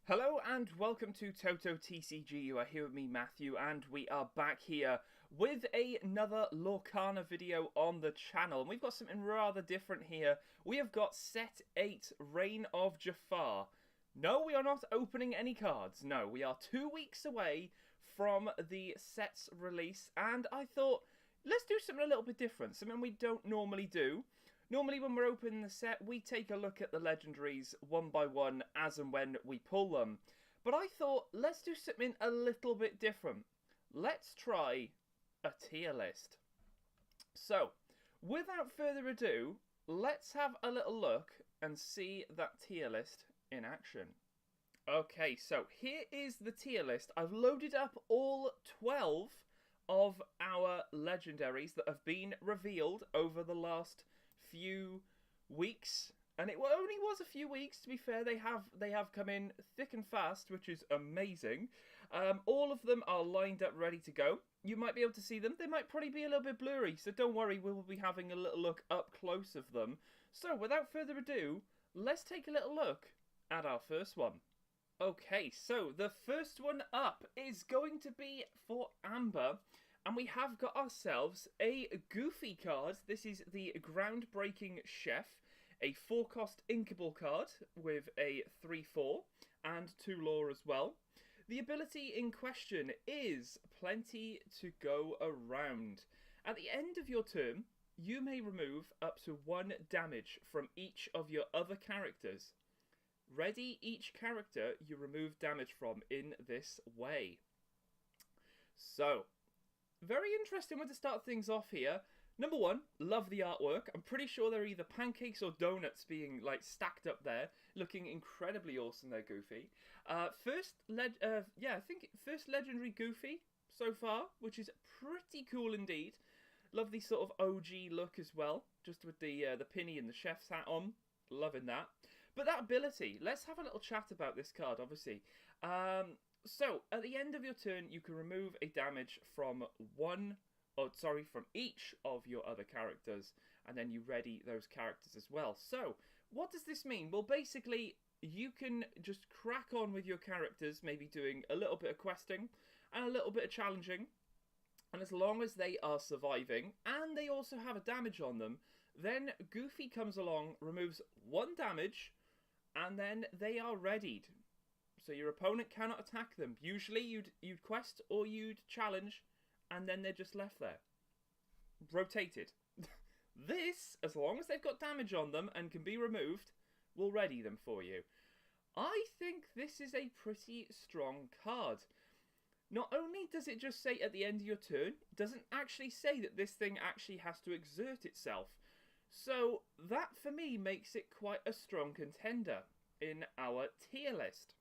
Hello and welcome to TotoTCG. You are here with me, Matthew, and we are back here with another Lorcana video on the channel. And we've got something rather different here. We have got Set 8, Reign of Jafar. No, we are not opening any cards. No, we are 2 weeks away from the set's release, and I thought, let's do something a little bit different, something we don't normally do. Normally when we're opening the set, we take a look at the Legandaries one by one as and when we pull them. But I thought, let's do something a little bit different. Let's try a tier list. So, without further ado, let's have a little look and see that tier list in action. Okay, so here is the tier list. I've loaded up all 12 of our Legendaries that have been revealed over the last few weeks, and it only was a few weeks, to be fair. They have come in thick and fast, which is amazing. All of them are lined up ready to go. You might be able to see them. They might probably be a little bit blurry, so don't worry, we will be having a little look up close of them. So without further ado, let's take a little look at our first one. Okay, so the first one up is going to be for Amber. And we have got ourselves a Goofy card. This is the Groundbreaking Chef, a 4-cost inkable card with a 3/4 and 2 lore as well. The ability in question is Plenty to Go Around. At the end of your turn, you may remove up to 1 damage from each of your other characters. Ready each character you remove damage from in this way. So, very interesting way to start things off here. Number one, love the artwork. I'm pretty sure they're either pancakes or donuts being like stacked up there, looking incredibly awesome. They're Goofy. I think first legendary Goofy so far, which is pretty cool indeed. Love the sort of OG look as well, just with the pinny and the chef's hat on. Loving that. But that ability, let's have a little chat about this card. Obviously. So, at the end of your turn, you can remove a damage from from each of your other characters, and then you ready those characters as well. So, what does this mean? Well, basically, you can just crack on with your characters, maybe doing a little bit of questing and a little bit of challenging, and as long as they are surviving, and they also have a damage on them, then Goofy comes along, removes 1 damage, and then they are readied. So your opponent cannot attack them. Usually you'd quest or you'd challenge, and then they're just left there. Rotated. This, as long as they've got damage on them and can be removed, will ready them for you. I think this is a pretty strong card. Not only does it just say at the end of your turn, it doesn't actually say that this thing actually has to exert itself. So that for me makes it quite a strong contender in our tier list.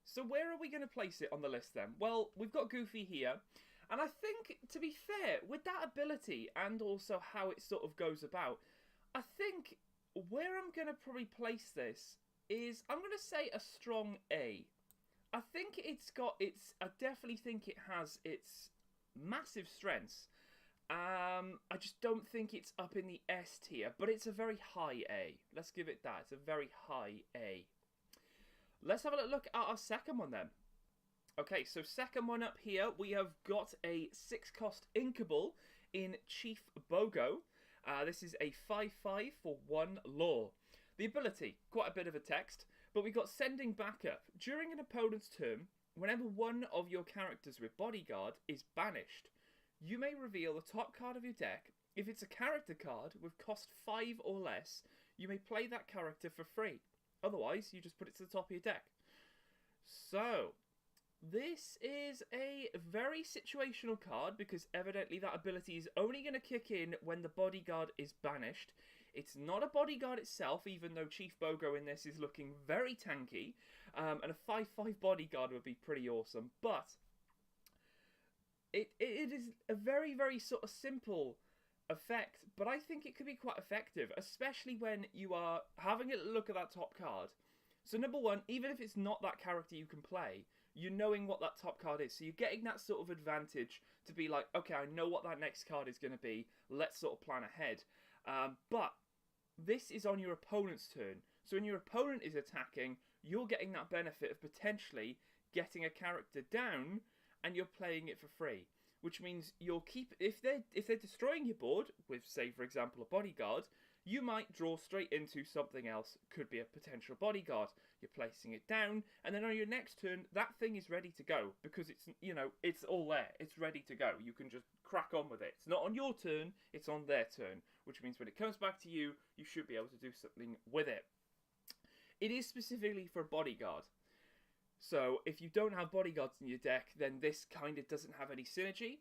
So where are we going to place it on the list then? Well, we've got Goofy here, and I think, to be fair, with that ability and also how it sort of goes about, I think where I'm going to probably place this is, I'm going to say a strong A. I think I definitely think it has its massive strengths. I just don't think it's up in the S tier, but it's a very high A. Let's give it that. It's a very high A. Let's have a look at our second one then. Okay, so second one up here, we have got a 6-cost inkable in Chief Bogo. This is a 5/5 for 1 lore. The ability, quite a bit of a text, but we've got Sending Backup. During an opponent's turn, whenever one of your characters with Bodyguard is banished, you may reveal the top card of your deck. If it's a character card with cost 5 or less, you may play that character for free. Otherwise, you just put it to the top of your deck. So, this is a very situational card because evidently that ability is only going to kick in when the Bodyguard is banished. It's not a Bodyguard itself, even though Chief Bogo in this is looking very tanky. And a 5/5 Bodyguard would be pretty awesome. But it is a very, very sort of simple effect, but I think it could be quite effective, especially when you are having a look at that top card. So number one, even if it's not that character you can play, you're knowing what that top card is. So you're getting that sort of advantage to be like, okay, I know what that next card is going to be. Let's sort of plan ahead. But this is on your opponent's turn. So when your opponent is attacking, you're getting that benefit of potentially getting a character down and you're playing it for free. Which means you'll keep, if they're destroying your board with, say, for example, a bodyguard, you might draw straight into something else. Could be a potential bodyguard. You're placing it down, and then on your next turn, that thing is ready to go because it's, you know, it's all there. It's ready to go. You can just crack on with it. It's not on your turn, it's on their turn, which means when it comes back to you, you should be able to do something with it. It is specifically for bodyguard. So if you don't have bodyguards in your deck, then this kind of doesn't have any synergy.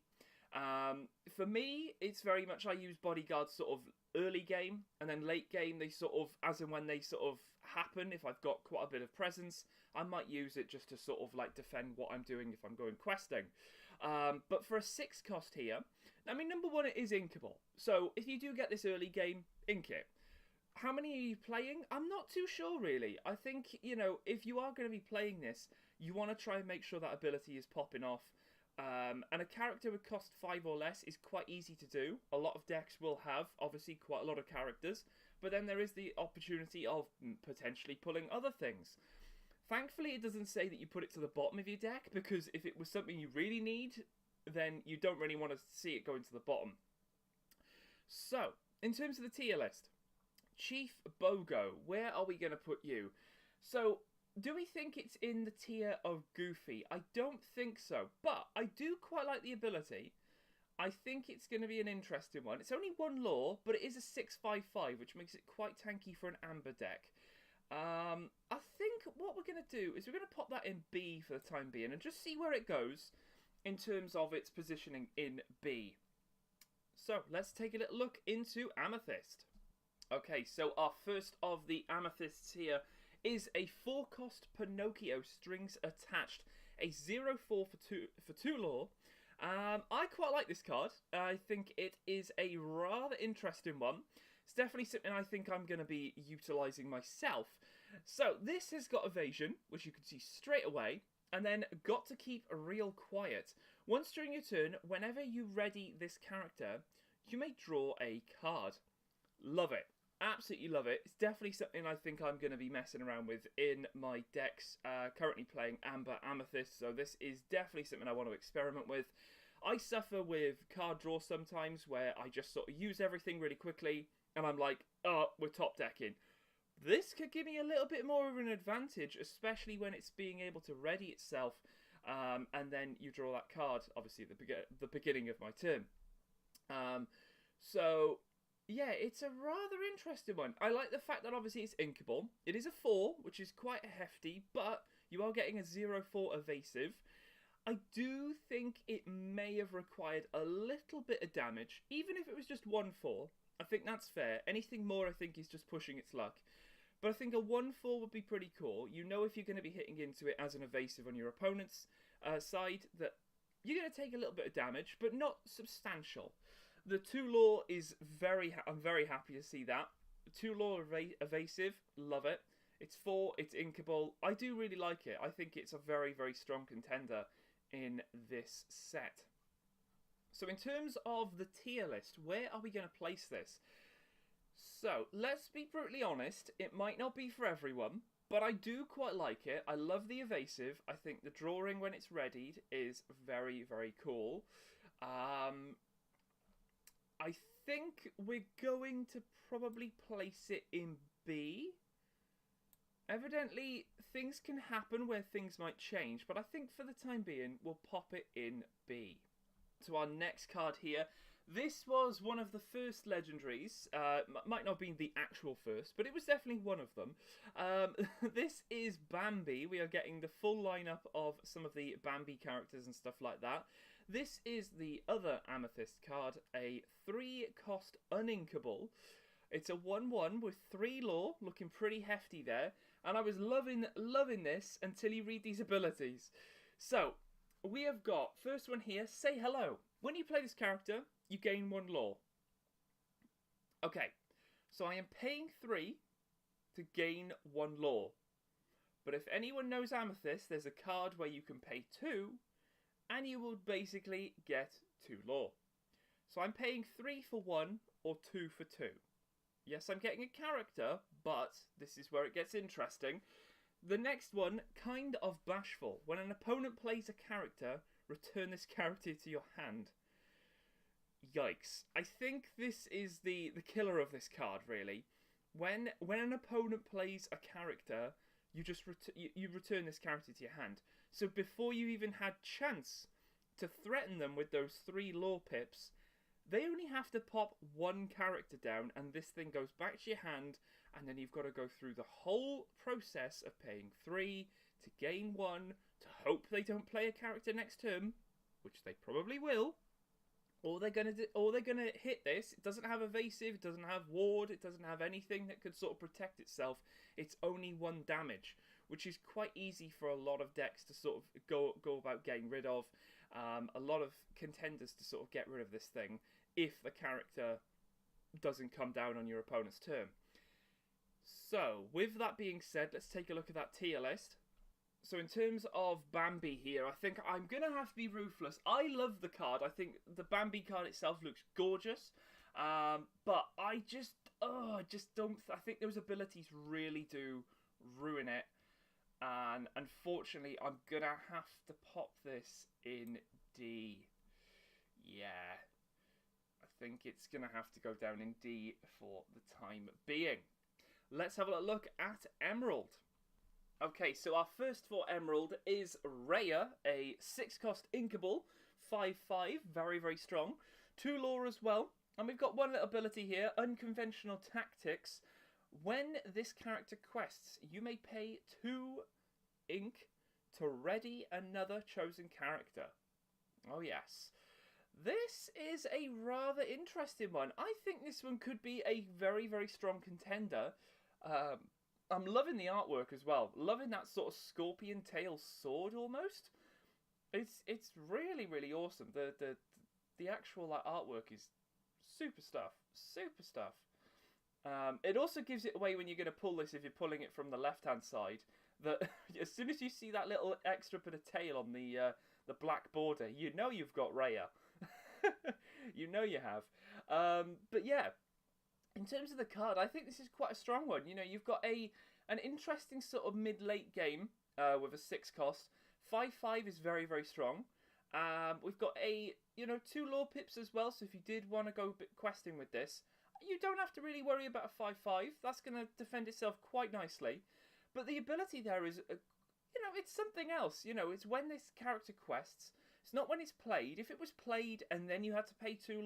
For me, it's very much I use bodyguards sort of early game, and then late game they sort of, as and when they sort of happen, if I've got quite a bit of presence, I might use it just to sort of like defend what I'm doing if I'm going questing. But for a 6 cost here, I mean, number one, it is inkable. So if you do get this early game, ink it. How many are you playing? I'm not too sure, really. I think, you know, if you are going to be playing this, you want to try and make sure that ability is popping off. And a character would cost 5 or less is quite easy to do. A lot of decks will have, obviously, quite a lot of characters. But then there is the opportunity of potentially pulling other things. Thankfully, it doesn't say that you put it to the bottom of your deck, because if it was something you really need, then you don't really want to see it going to the bottom. So, in terms of the tier list, Chief Bogo, where are we going to put you? So, do we think it's in the tier of Goofy? I don't think so, but I do quite like the ability. I think it's going to be an interesting one. It's only 1 lore, but it is a 6/5/5, which makes it quite tanky for an Amber deck. I think what we're going to do is we're going to pop that in B for the time being and just see where it goes in terms of its positioning in B. So, let's take a little look into Amethyst. Okay, so our first of the Amethysts here is a 4-cost Pinocchio Strings Attached, a 0/4 for 2 lore. I quite like this card. I think it is a rather interesting one. It's definitely something I think I'm going to be utilising myself. So this has got Evasion, which you can see straight away, and then got to keep real quiet. Once during your turn, whenever you ready this character, you may draw a card. Love it. Absolutely love it. It's definitely something I think I'm going to be messing around with in my decks. Currently playing Amber Amethyst, so this is definitely something I want to experiment with. I suffer with card draw sometimes where I just sort of use everything really quickly and I'm like, oh, we're top decking. This could give me a little bit more of an advantage, especially when it's being able to ready itself and then you draw that card, obviously at the beginning of my turn. So yeah, it's a rather interesting one. I like the fact that obviously it's inkable. It is a 4, which is quite hefty, but you are getting a 0/4 evasive. I do think it may have required a little bit of damage, even if it was just 1/4. I think that's fair. Anything more, I think, is just pushing its luck. But I think a 1/4 would be pretty cool. You know, if you're going to be hitting into it as an evasive on your opponent's side, that you're going to take a little bit of damage, but not substantial. The 2 lore is I'm very happy to see that. 2 lore evasive, love it. It's 4, it's inkable. I do really like it. I think it's a very, very strong contender in this set. So in terms of the tier list, where are we going to place this? So, let's be brutally honest, it might not be for everyone, but I do quite like it. I love the evasive. I think the drawing when it's readied is very, very cool. I think we're going to probably place it in B. Evidently, things can happen where things might change, but I think for the time being, we'll pop it in B. To our next card here. This was one of the first legendaries. Might not have been the actual first, but it was definitely one of them. This is Bambi. We are getting the full lineup of some of the Bambi characters and stuff like that. This is the other Amethyst card, a 3-cost uninkable. It's a 1/1 with 3 lore, looking pretty hefty there. And I was loving this until you read these abilities. So, we have got, first one here, Say Hello. When you play this character, you gain 1 lore. Okay, so I am paying 3 to gain 1 lore. But if anyone knows Amethyst, there's a card where you can pay 2, and you will basically get 2 lore. So I'm paying 3 for 1, or 2 for 2. Yes, I'm getting a character, but this is where it gets interesting. The next one, kind of bashful. When an opponent plays a character, return this character to your hand. Yikes. I think this is the killer of this card, really. When an opponent plays a character, you just you return this character to your hand. So before you even had chance to threaten them with those 3 lore pips, they only have to pop 1 character down, and this thing goes back to your hand, and then you've got to go through the whole process of paying 3 to gain 1, to hope they don't play a character next turn, which they probably will. Or they're gonna hit this. It doesn't have evasive, it doesn't have ward, it doesn't have anything that could sort of protect itself. It's only 1 damage, which is quite easy for a lot of decks to sort of go about getting rid of. A lot of contenders to sort of get rid of this thing if the character doesn't come down on your opponent's turn. So, with that being said, let's take a look at that tier list. So in terms of Bambi here, I think I'm going to have to be ruthless. I love the card. I think the Bambi card itself looks gorgeous. But I just don't... I think those abilities really do ruin it. And unfortunately, I'm going to have to pop this in D. Yeah. I think it's going to have to go down in D for the time being. Let's have a look at Emerald. Okay, so our first for Emerald is Raya, a 6-cost Inkable, 5/5, very, very strong. 2 lore as well, and we've got 1 little ability here, Unconventional Tactics. When this character quests, you may pay 2 ink to ready another chosen character. Oh yes. This is a rather interesting one. I think this one could be a very, very strong contender. I'm loving the artwork as well. Loving that sort of scorpion tail sword almost. It's really, really awesome. The actual artwork is super stuff. Super stuff. It also gives it away when you're going to pull this if you're pulling it from the left-hand side. That as soon as you see that little extra bit of tail on the black border, you know you've got Raya. You know you have. But yeah. In terms of the card, I think this is quite a strong one. You know, you've got an interesting sort of mid-late game with a 6-cost. 5/5 is very, very strong. We've got 2 lore pips as well, so if you did want to go questing with this, you don't have to really worry about a 5/5. That's going to defend itself quite nicely. But the ability there is, it's something else. You know, it's when this character quests. It's not when it's played. If it was played and then you had to pay 2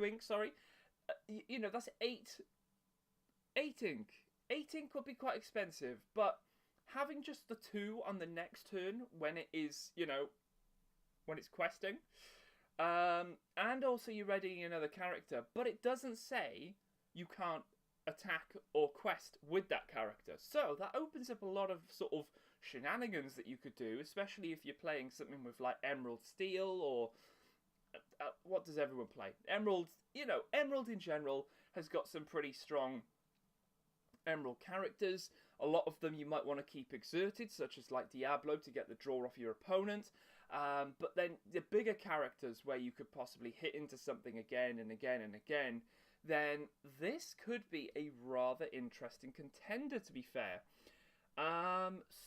ink, sorry. That's 8 ink. 8 ink would be quite expensive, but having just the 2 on the next turn when it is, when it's questing, and also you're readying another character, but it doesn't say you can't attack or quest with that character. So that opens up a lot of sort of shenanigans that you could do, especially if you're playing something with like Emerald Steel or... what does everyone play? Emerald, Emerald in general has got some pretty strong Emerald characters. A lot of them you might want to keep exerted, such as like Diablo to get the draw off your opponent. But then the bigger characters where you could possibly hit into something again and again and again, then this could be a rather interesting contender, to be fair.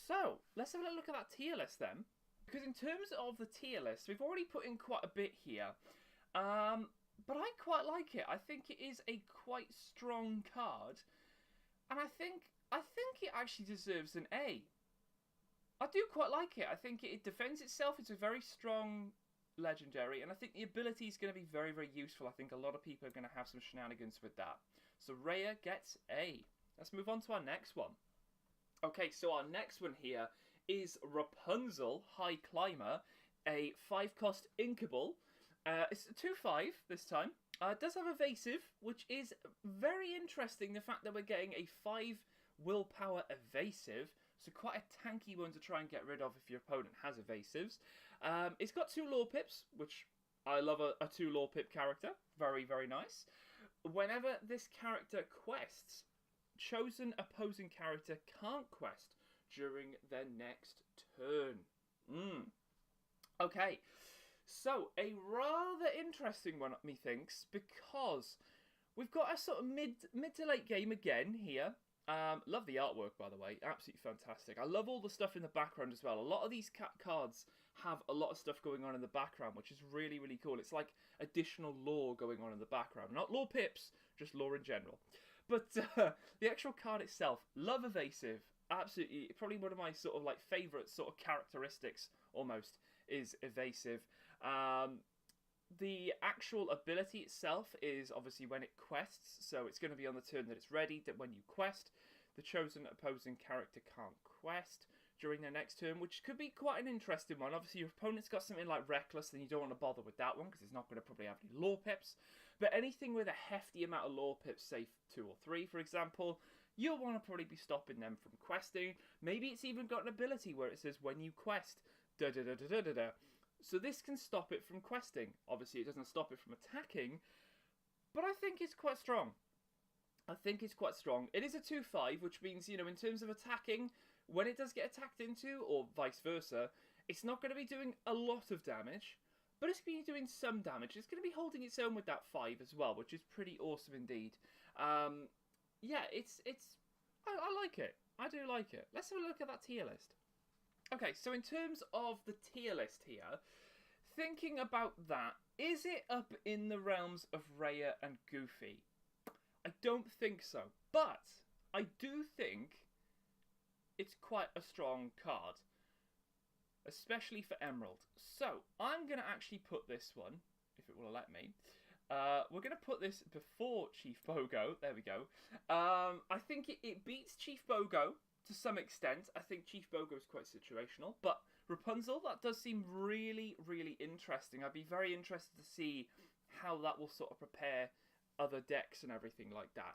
So, let's have a look at that tier list then. Because in terms of the tier list, we've already put in quite a bit here. But I quite like it. I think it is a quite strong card. And I think it actually deserves an A. I do quite like it. I think it defends itself. It's a very strong legendary. And I think the ability is going to be very, very useful. I think a lot of people are going to have some shenanigans with that. So Raya gets A. Let's move on to our next one. Okay, so our next one here is Rapunzel, High Climber, a 5-cost Inkable. It's a 2/5 this time. It does have evasive, which is very interesting, the fact that we're getting a 5 willpower evasive, so quite a tanky one to try and get rid of if your opponent has evasives. It's got 2 lore pips, which I love a 2 lore pip character. Very, very nice. Whenever this character quests, chosen opposing character can't quest during their next turn. Okay, so a rather interesting one, methinks, because we've got a sort of mid to late game again here. Love the artwork, by the way. Absolutely fantastic. I love all the stuff in the background as well. A lot of these cards have a lot of stuff going on in the background, which is really, really cool. It's like additional lore going on in the background. Not lore pips, just lore in general. But the actual card itself, love evasive. Absolutely, probably one of my sort of like favourite sort of characteristics almost is evasive. The actual ability itself is obviously when it quests, so it's going to be on the turn that it's ready, that when you quest, the chosen opposing character can't quest during their next turn, which could be quite an interesting one. Obviously, your opponent's got something like Reckless, then you don't want to bother with that one, because it's not going to probably have any lore pips. But anything with a hefty amount of lore pips, say 2 or 3, for example, you'll want to probably be stopping them from questing. Maybe it's even got an ability where it says, when you quest, da-da-da-da-da-da-da. So this can stop it from questing. Obviously, it doesn't stop it from attacking, but I think it's quite strong. I think it's quite strong. It is a 2/5, which means, you know, in terms of attacking, when it does get attacked into, or vice versa, it's not going to be doing a lot of damage, but it's going to be doing some damage. It's going to be holding its own with that 5 as well, which is pretty awesome indeed. Yeah, I like it. I do like it. Let's have a look at that tier list. Okay, so in terms of the tier list here, thinking about that, is it up in the realms of Raya and Goofy? I don't think so, but I do think it's quite a strong card, especially for Emerald. So, I'm going to actually put this one, if it will let me. We're going to put this before Chief Bogo. There we go. I think it beats Chief Bogo to some extent. I think Chief Bogo is quite situational, but Rapunzel, that does seem really, really interesting. I'd be very interested to see how that will sort of prepare other decks and everything like that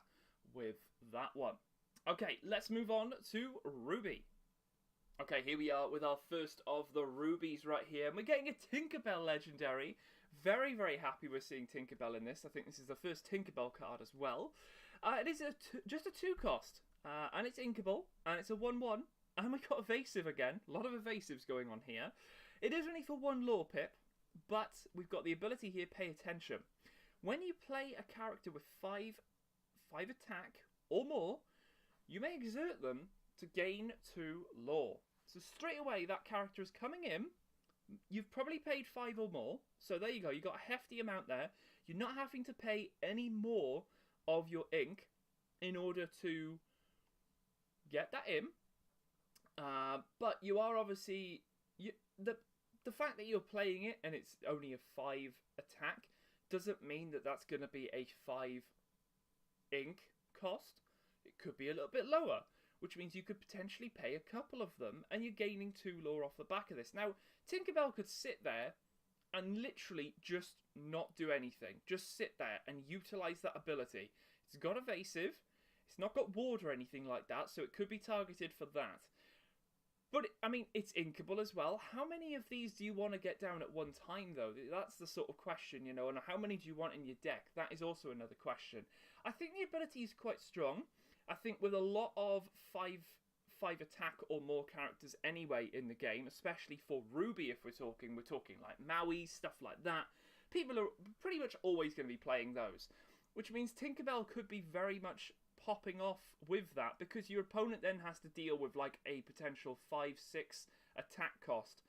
with that one. Okay, let's move on to Ruby. Okay, here we are with our first of the Rubies right here. And we're getting a Tinkerbell Legendary. Very, very happy we're seeing Tinkerbell in this. I think this is the first Tinkerbell card as well. It is just a 2 cost. And it's inkable, and it's a 1/1, and we got evasive again. A lot of evasives going on here. It is only for 1 lore pip, but we've got the ability here, pay attention. When you play a character with 5 attack or more, you may exert them to gain 2 lore. So straight away, that character is coming in. You've probably paid 5 or more, so there you go. You got a hefty amount there. You're not having to pay any more of your ink in order to get that in, but you are obviously the fact that you're playing it and it's only a 5 attack doesn't mean that that's going to be a 5 ink cost. It could be a little bit lower, which means you could potentially pay a couple of them and you're gaining 2 lore off the back of this. Now, Tinkerbell could sit there and literally just not do anything, just sit there and utilize that ability. It's got evasive. It's not got ward or anything like that, so it could be targeted for that. But, I mean, it's inkable as well. How many of these do you want to get down at one time, though? That's the sort of question, you know, and how many do you want in your deck? That is also another question. I think the ability is quite strong. I think with a lot of 5 attack or more characters anyway in the game, especially for Ruby if we're talking like Maui, stuff like that, people are pretty much always going to be playing those. Which means Tinkerbell could be very much popping off with that, because your opponent then has to deal with like a potential 5-6 attack cost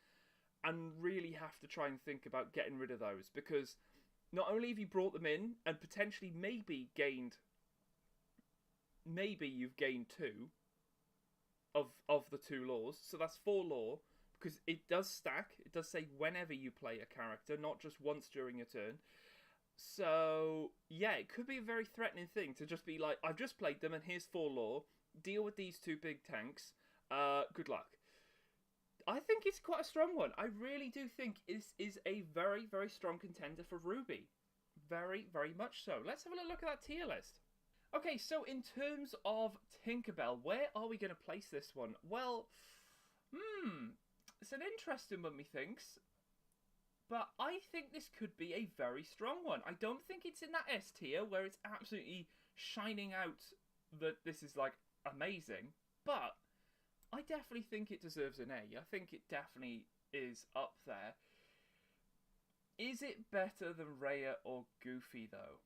and really have to try and think about getting rid of those, because not only have you brought them in and potentially maybe you've gained 2 of the 2 lores, so that's 4 lore, because it does stack. It does say whenever you play a character, not just once during your turn. So, yeah, it could be a very threatening thing to just be like, I've just played them and here's 4 lore, deal with these 2 big tanks, good luck. I think it's quite a strong one. I really do think this is a very, very strong contender for Ruby. Very, very much so. Let's have a look at that tier list. Okay, so in terms of Tinkerbell, where are we going to place this one? Well, it's an interesting one, methinks. But I think this could be a very strong one. I don't think it's in that S tier where it's absolutely shining out that this is like amazing. But I definitely think it deserves an A. I think it definitely is up there. Is it better than Raya or Goofy though?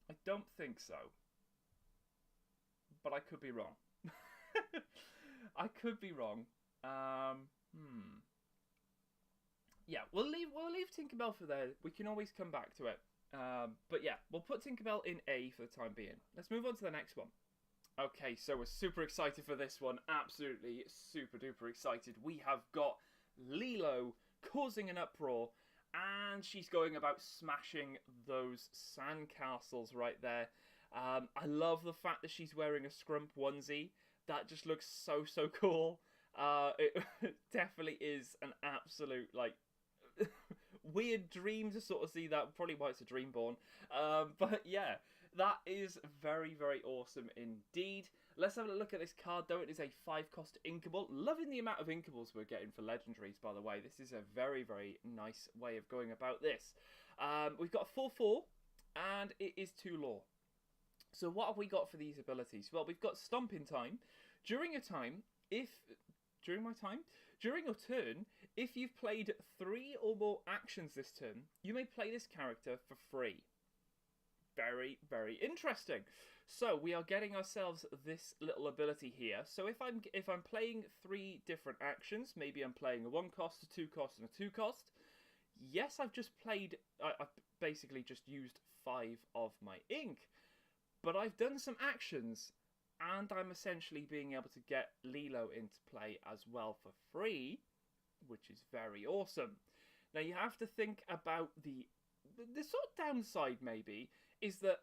I don't think so. but I could be wrong. I could be wrong. Yeah, we'll leave Tinkerbell for there. We can always come back to it. But yeah, we'll put Tinkerbell in A for the time being. Let's move on to the next one. Okay, so we're super excited for this one. Absolutely super duper excited. We have got Lilo causing an uproar, and she's going about smashing those sandcastles right there. I love the fact that she's wearing a Scrump onesie. That just looks so cool. It definitely is an absolute, like, weird dream to sort of see that. Probably why it's a dream born. But yeah, that is very awesome indeed. Let's have a look at this card though. It is a 5-cost inkable. Loving the amount of inkables we're getting for legendaries, by the way. This is a very nice way of going about this. We've got a 4/4 and it is 2 lore. So what have we got for these abilities? Well, we've got Stomping Time. During your turn, if you've played 3 or more actions this turn, you may play this character for free. Very interesting. So we are getting ourselves this little ability here. So if I'm playing 3 different actions, maybe I'm playing a 1-cost, a 2-cost, and a 2-cost. Yes, I've basically just used 5 of my ink, but I've done some actions, and I'm essentially being able to get Lilo into play as well for free, which is very awesome. Now you have to think about the sort of downside maybe is that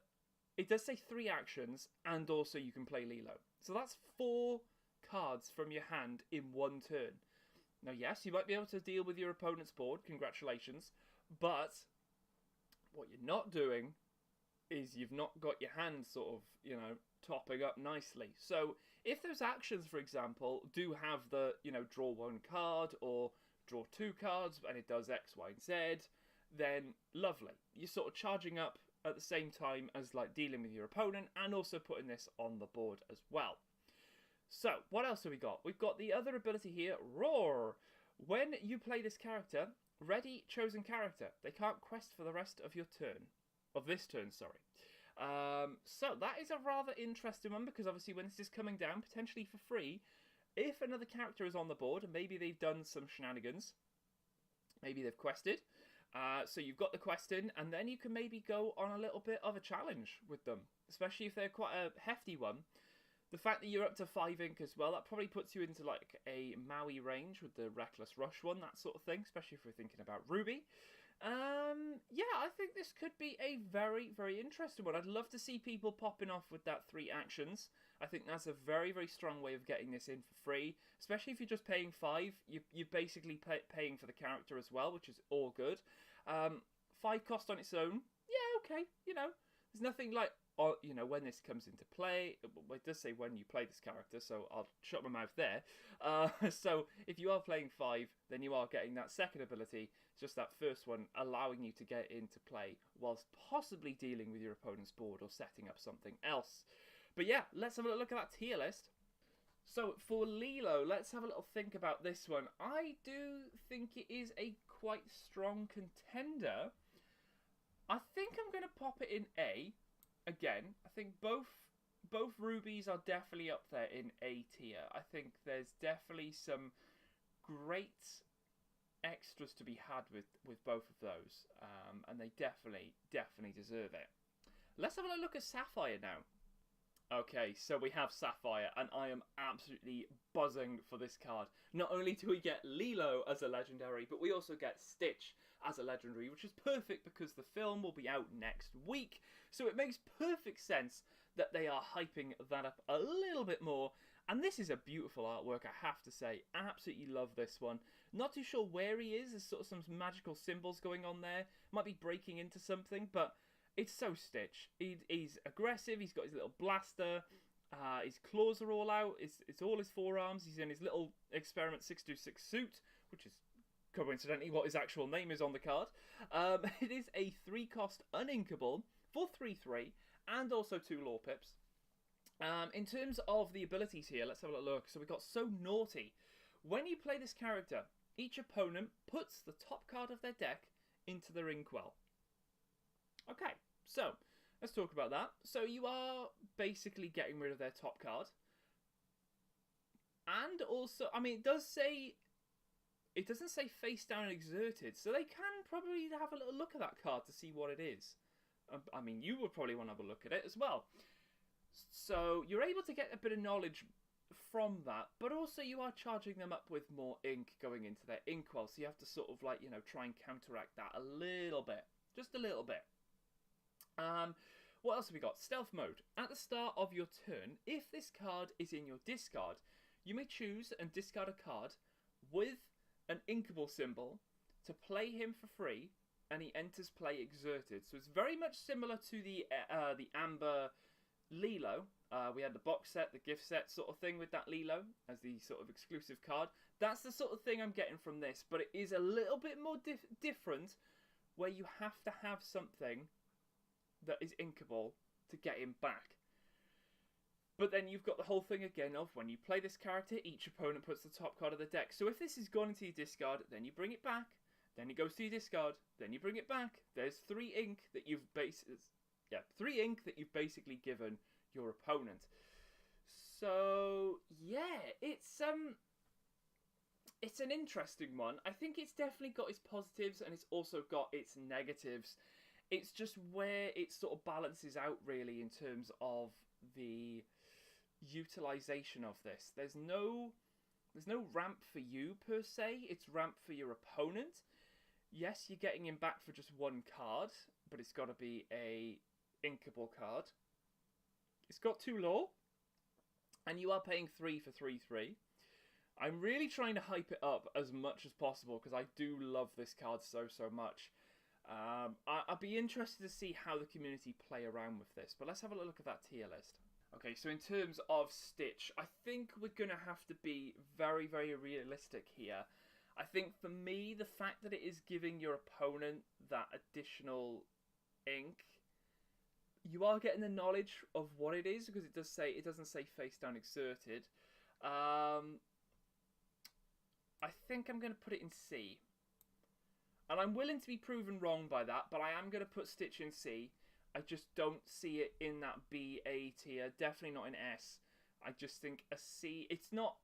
it does say 3 actions, and also you can play Lilo. So that's 4 cards from your hand in 1 turn. Now yes, you might be able to deal with your opponent's board, congratulations, but what you're not doing is you've not got your hand sort of, topping up nicely. So if those actions, for example, do have the, draw 1 card or draw 2 cards and it does X, Y, and Z, then lovely. You're sort of charging up at the same time as like dealing with your opponent and also putting this on the board as well. So what else have we got? We've got the other ability here, Roar. When you play this character, ready chosen character. They can't quest for the rest of your turn. Of this turn, sorry. So that is a rather interesting one, because obviously when this is coming down, potentially for free, if another character is on the board and maybe they've done some shenanigans, maybe they've quested, so you've got the quest in, and then you can maybe go on a little bit of a challenge with them, especially if they're quite a hefty one. The fact that you're up to 5 ink as well, that probably puts you into like a Maui range with the Reckless Rush one, that sort of thing, especially if we're thinking about Ruby. Yeah, I think this could be a very interesting one. I'd love to see people popping off with that 3 actions. I think that's a very strong way of getting this in for free, especially if you're just paying 5. You're basically paying for the character as well, which is all good. 5 cost on its own, yeah, okay, there's nothing like, when this comes into play. It does say when you play this character, so I'll shut my mouth there. So if you are playing 5, then you are getting that second ability. It's just that first one allowing you to get into play whilst possibly dealing with your opponent's board or setting up something else. But yeah, let's have a look at that tier list. So for Lilo, let's have a little think about this one. I do think it is a quite strong contender. I think I'm going to pop it in A. Again, I think both rubies are definitely up there in A tier. I think there's definitely some great extras to be had with both of those, and they definitely deserve it. Let's have a look at Sapphire now. Okay, so we have Sapphire, and I am absolutely buzzing for this card. Not only do we get Lilo as a legendary, but we also get Stitch as a legendary, which is perfect because the film will be out next week. So it makes perfect sense that they are hyping that up a little bit more. And this is a beautiful artwork, I have to say. Absolutely love this one. Not too sure where he is. There's sort of some magical symbols going on there. Might be breaking into something, but it's so Stitch. He's aggressive. He's got his little blaster. His claws are all out. It's all his forearms. He's in his little Experiment 626 suit, which is coincidentally what his actual name is on the card. It is a 3-cost uninkable for 3/3 and also 2 lore pips. In terms of the abilities here, let's have a look. So we've got So Naughty. When you play this character, each opponent puts the top card of their deck into their inkwell. Okay, so let's talk about that. So you are basically getting rid of their top card. And also, I mean, it doesn't say face down and exerted, so they can probably have a little look at that card to see what it is. I mean, you would probably want to have a look at it as well. So you're able to get a bit of knowledge from that, but also you are charging them up with more ink going into their inkwell, so you have to sort of like, you know, try and counteract that a little bit. Just a little bit. What else have we got? Stealth mode. At the start of your turn, if this card is in your discard, you may choose and discard a card with an inkable symbol to play him for free, and he enters play exerted. So it's very much similar to the Amber Lilo. We had the box set, the gift set sort of thing with that Lilo as the sort of exclusive card. That's the sort of thing I'm getting from this, but it is a little bit more different, where you have to have something that is inkable to get him back. But then you've got the whole thing again of when you play this character, each opponent puts the top card of the deck. So if this has gone into your discard, then you bring it back, then it goes to your discard, then you bring it back. There's 3 ink that you've basically given your opponent. So yeah, it's an interesting one. I think it's definitely got its positives and it's also got its negatives. It's just where it sort of balances out really in terms of the utilization of this. There's no ramp for you per se. It's ramp for your opponent. Yes, you're getting him back for just 1 card, but it's got to be a inkable card. It's got 2 lore, and you are paying 3 for 3/3. I'm really trying to hype it up as much as possible because I do love this card so much. I'd be interested to see how the community play around with this, but let's have a look at that tier list. Okay, so in terms of Stitch, I think we're going to have to be very, very realistic here. I think for me, the fact that it is giving your opponent that additional ink, you are getting the knowledge of what it is, because it doesn't say face down exerted. I think I'm going to put it in C. And I'm willing to be proven wrong by that, but I am going to put Stitch in C. I just don't see it in that B, A tier. Definitely not in S. I just think a C. It's not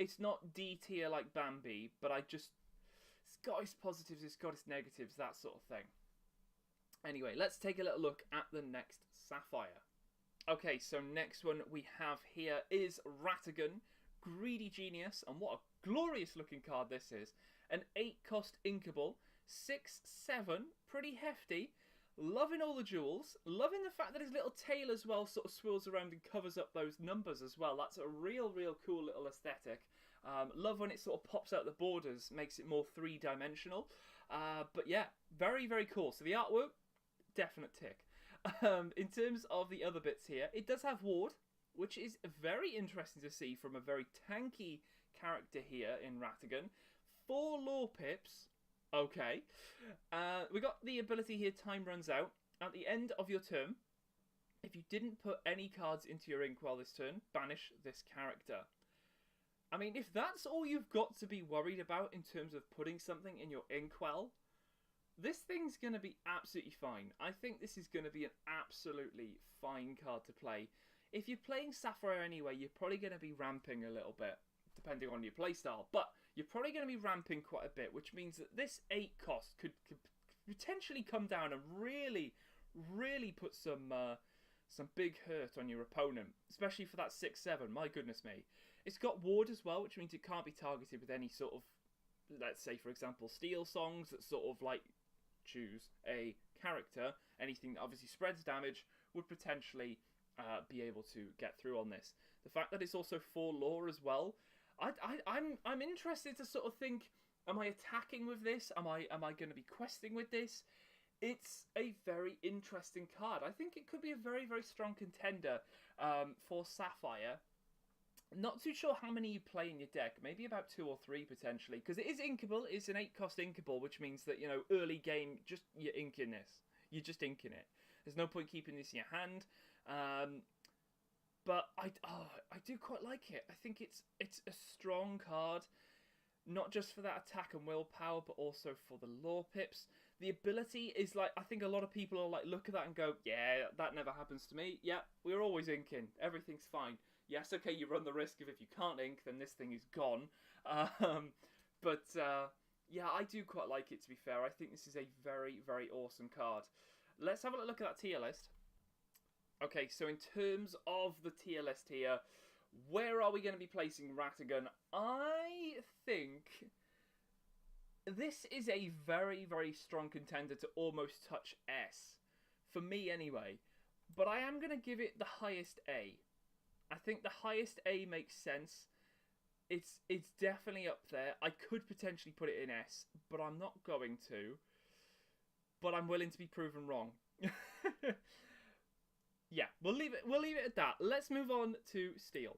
D tier like Bambi, but it's got its positives, it's got its negatives, that sort of thing. Anyway, let's take a little look at the next Sapphire. Okay, so next one we have here is Ratigan, Greedy Genius, and what a glorious looking card this is. An 8-cost inkable, 6/7, pretty hefty. Loving all the jewels, loving the fact that his little tail as well sort of swirls around and covers up those numbers as well. That's a real cool little aesthetic. Love when it sort of pops out the borders, makes it more 3-dimensional. But yeah, very cool. So the artwork, definite tick. In terms of the other bits here, it does have Ward, which is very interesting to see from a very tanky character here in Ratigan. 4 lore pips. Okay. We got the ability here, time runs out. At the end of your turn, if you didn't put any cards into your inkwell this turn, banish this character. I mean, if that's all you've got to be worried about in terms of putting something in your inkwell, this thing's going to be absolutely fine. I think this is going to be an absolutely fine card to play. If you're playing Sapphire anyway, you're probably going to be ramping a little bit, depending on your playstyle. But you're probably going to be ramping quite a bit, which means that this 8 cost could potentially come down and really put some big hurt on your opponent, especially for that 6/7. My goodness me. It's got Ward as well, which means it can't be targeted with any sort of, let's say for example, Steel Songs that sort of like choose a character. Anything that obviously spreads damage would potentially be able to get through on this. The fact that it's also 4 lore as well, I'm interested to sort of think, am I attacking with this? Am I going to be questing with this? It's a very interesting card. I think it could be a very strong contender for Sapphire. Not too sure how many you play in your deck. Maybe about 2 or 3 potentially, because it is inkable. It's an 8-cost inkable, which means that, you know, early game, you're inking this. You're just inking it. There's no point keeping this in your hand. But I do quite like it. I think it's a strong card. not just for that attack and willpower, but also for the lore pips. The ability is like, I think a lot of people are like, look at that and go, yeah, that never happens to me. Yeah, we're always inking. Everything's fine. Yes, okay, you run the risk of if you can't ink, then this thing is gone. Yeah, I do quite like it, to be fair. I think this is a very, very awesome card. Let's have a look at that tier list. Okay, so in terms of the tier list here, where are we going to be placing Ratagun? I think this is a very, very strong contender to almost touch S. For me, anyway. But I am going to give it the highest A. I think the highest A makes sense. It's definitely up there. I could potentially put it in S, but I'm not going to. But I'm willing to be proven wrong. Yeah, we'll leave it at that. Let's move on to Steel.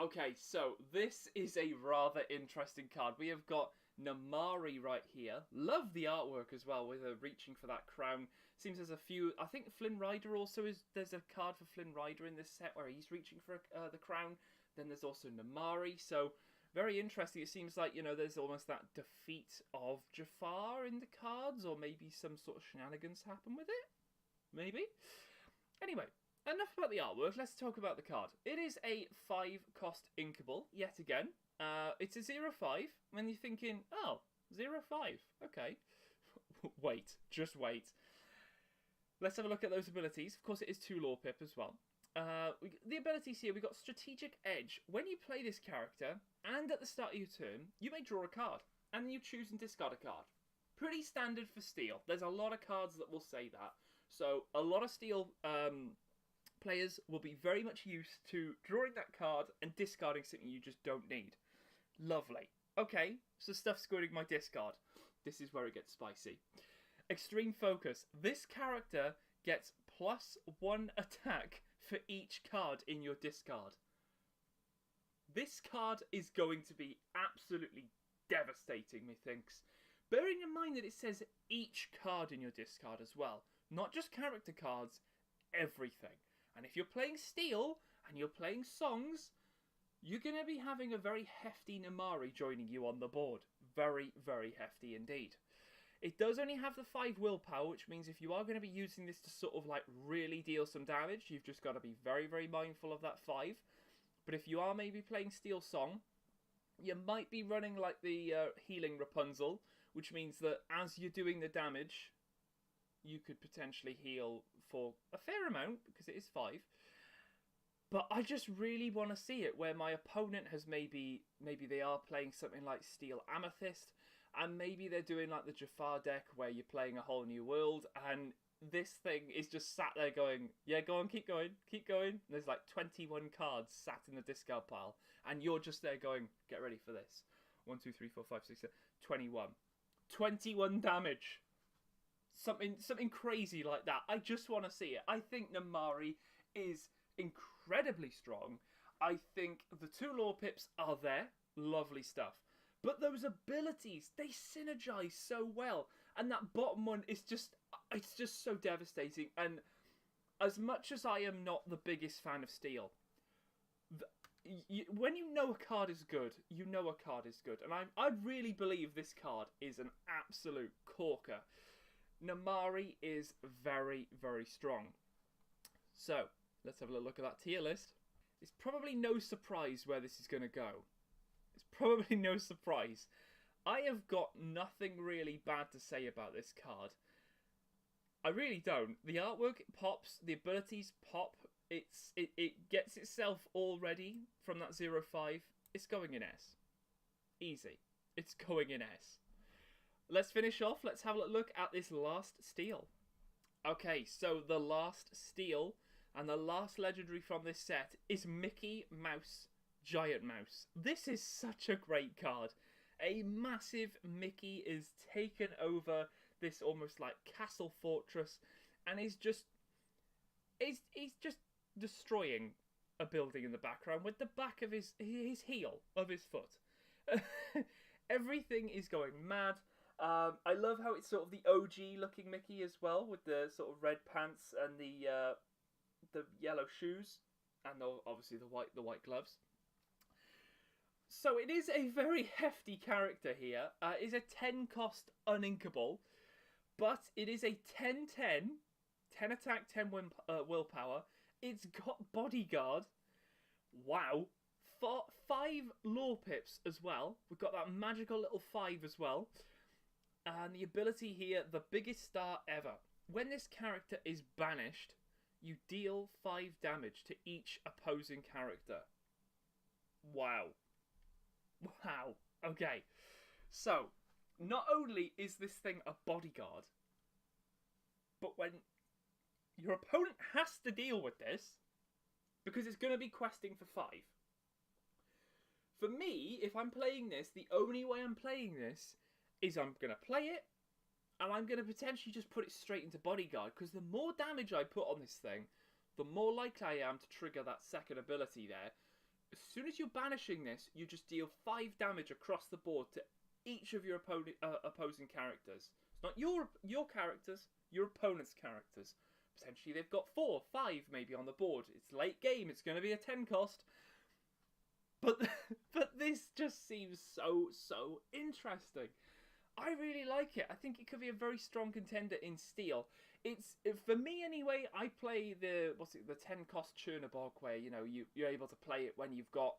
Okay, so this is a rather interesting card. We have got Namari right here. Love the artwork as well, with her reaching for that crown. Seems there's a few. I think Flynn Rider also is. There's a card for Flynn Rider in this set where he's reaching for the crown. Then there's also Namari. So very interesting. It seems like, you know, there's almost that defeat of Jafar in the cards, or maybe some sort of shenanigans happen with it. Maybe. Anyway, enough about the artwork. Let's talk about the card. It is a 5-cost inkable yet again. It's a 0/5, and you're thinking, oh, 0/5, okay. Wait, just wait. Let's have a look at those abilities. Of course, it is 2 lore pip as well. The abilities here, we've got Strategic Edge. When you play this character, and at the start of your turn, you may draw a card, and you choose and discard a card. Pretty standard for Steel. There's a lot of cards that will say that. So, a lot of Steel players will be very much used to drawing that card and discarding something you just don't need. Lovely. Okay, so stuff's going my discard. This is where it gets spicy. Extreme Focus. This character gets +1 attack for each card in your discard. This card is going to be absolutely devastating, methinks. Bearing in mind that it says each card in your discard as well. Not just character cards, everything. And if you're playing Steel and you're playing Songs, you're going to be having a very hefty Namari joining you on the board. Very, very hefty indeed. It does only have the 5 willpower, which means if you are going to be using this to sort of like really deal some damage, you've just got to be very, very mindful of that 5. But if you are maybe playing Steel Song, you might be running like the healing Rapunzel, which means that as you're doing the damage, you could potentially heal for a fair amount, because it is 5. But I just really want to see it where my opponent has maybe they are playing something like Steel Amethyst, and maybe they're doing like the Jafar deck where you're playing a whole new world, and this thing is just sat there going, yeah, go on, keep going, keep going. And there's like 21 cards sat in the discard pile, and you're just there going, get ready for this. 1, 2, 3, 4, 5, 6, 7, 21. 21 damage. Something crazy like that. I just want to see it. I think Namari is incredibly strong. I think the 2 lore pips are there. Lovely stuff. But those abilities, they synergize so well. And that bottom one is just, it's just so devastating. And as much as I am not the biggest fan of Steel, when you know a card is good, you know a card is good. And I really believe this card is an absolute corker. Namari is very, very strong. So, let's have a look at that tier list. It's probably no surprise where this is going to go. It's probably no surprise. I have got nothing really bad to say about this card. I really don't. The artwork pops, the abilities pop. It gets itself all ready from that 0/5. It's going in S. Easy. It's going in S. Let's finish off. Let's have a look at this last Steel. Okay, so the last Steel and the last legendary from this set is Mickey Mouse Giant Mouse. This is such a great card. A massive Mickey is taken over this almost like castle fortress, and he's just destroying a building in the background with the back of his heel of his foot. Everything is going mad. I love how it's sort of the OG looking Mickey as well, with the sort of red pants and the yellow shoes, and obviously the white gloves. So it is a very hefty character here. It is a 10 cost uninkable, but it is a 10-10, 10 attack, 10 willpower. It's got bodyguard. Wow. 5 lore pips as well. We've got that magical little 5 as well. And the ability here, the biggest star ever. When this character is banished, you deal 5 damage to each opposing character. Wow. Wow. Okay. So, not only is this thing a bodyguard, but when your opponent has to deal with this, because it's going to be questing for 5. For me, if I'm playing this, the only way I'm playing this is I'm going to play it, and I'm going to potentially just put it straight into bodyguard, because the more damage I put on this thing, the more likely I am to trigger that second ability there. As soon as you're banishing this, you just deal 5 damage across the board to each of your opposing characters. It's not your characters, your opponent's characters. Potentially they've got 4, 5 maybe on the board. It's late game, it's going to be a 10 cost. But this just seems so interesting. I really like it. I think it could be a very strong contender in Steel. It's, for me anyway, I play the 10 cost Chernobog, where, you know, you're able to play it when you've got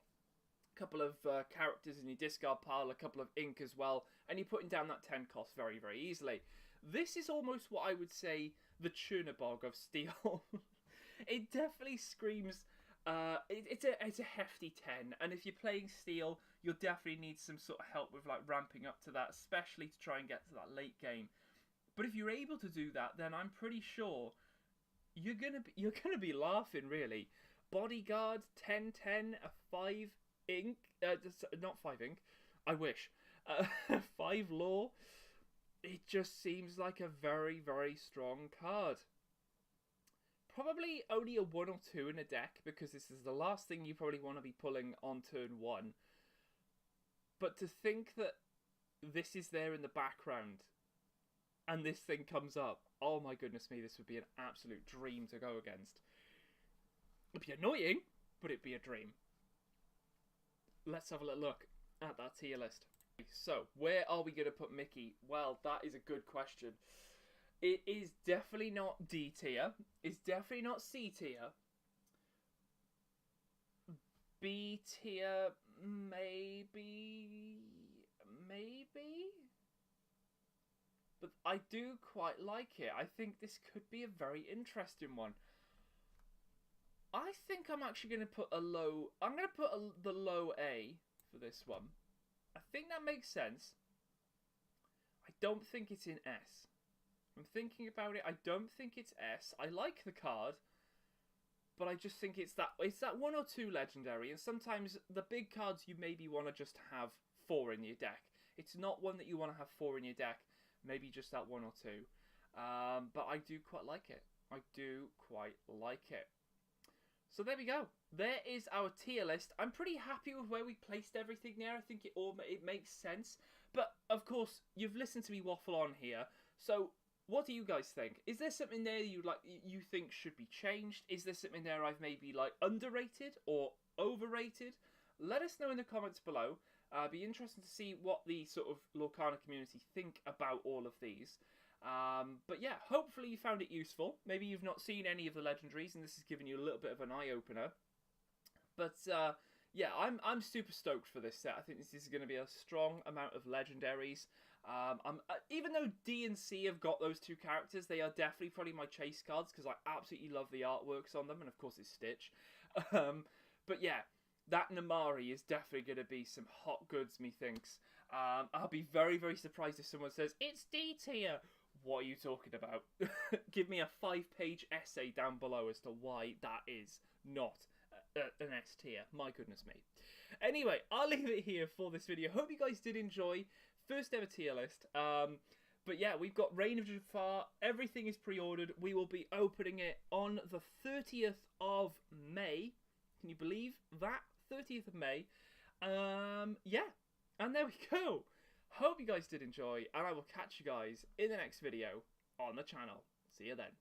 a couple of characters in your discard pile, a couple of ink as well, and you're putting down that 10 cost very, very easily. This is almost what I would say the Chernobog of Steel. It definitely screams... it's a hefty 10, and if you're playing Steel, you'll definitely need some sort of help with like ramping up to that, especially to try and get to that late game. But if you're able to do that, then I'm pretty sure you're gonna be laughing, really. Bodyguard, 10-10, a 5 ink, not 5 ink, I wish, 5 lore. It just seems like a very, very strong card. Probably only a 1 or 2 in a deck, because this is the last thing you probably want to be pulling on turn 1. But to think that this is there in the background, and this thing comes up, oh my goodness me, this would be an absolute dream to go against. It'd be annoying, but it'd be a dream. Let's have a little look at that tier list. So, where are we going to put Mickey? Well, that is a good question. It is definitely not D tier. It's definitely not C tier. B tier, maybe. But I do quite like it. I think this could be a very interesting one. I think I'm actually going to put a low... I'm going to put the low A for this one. I think that makes sense. I don't think it's in S. I'm thinking about it. I don't think it's S. I like the card, but I just think it's that 1 or 2 legendary, and sometimes the big cards you maybe want to just have 4 in your deck. It's not one that you want to have 4 in your deck. Maybe just that 1 or 2. But I do quite like it. I do quite like it. So there we go. There is our tier list. I'm pretty happy with where we placed everything there. I think it makes sense. But of course, you've listened to me waffle on here. So what do you guys think? Is there something there you think should be changed? Is there something there I've maybe like underrated or overrated? Let us know in the comments below. Be interesting to see what the sort of Lorcana community think about all of these. But yeah, hopefully you found it useful. Maybe you've not seen any of the legendaries, and this has given you a little bit of an eye-opener. But yeah, I'm super stoked for this set. I think this is going to be a strong amount of legendaries. Even though D and C have got those 2 characters, they are definitely probably my chase cards, because I absolutely love the artworks on them, and of course it's Stitch. But yeah, that Namari is definitely going to be some hot goods, methinks. I'll be very, very surprised if someone says, it's D tier. What are you talking about? Give me a 5-page essay down below as to why that is not an S tier. My goodness me. Anyway, I'll leave it here for this video. Hope you guys did enjoy. First ever tier list. But yeah, we've got Reign of Jafar. Everything is pre-ordered. We will be opening it on the 30th of May. Can you believe that? 30th of May. Yeah. And there we go. Hope you guys did enjoy, and I will catch you guys in the next video on the channel. See you then.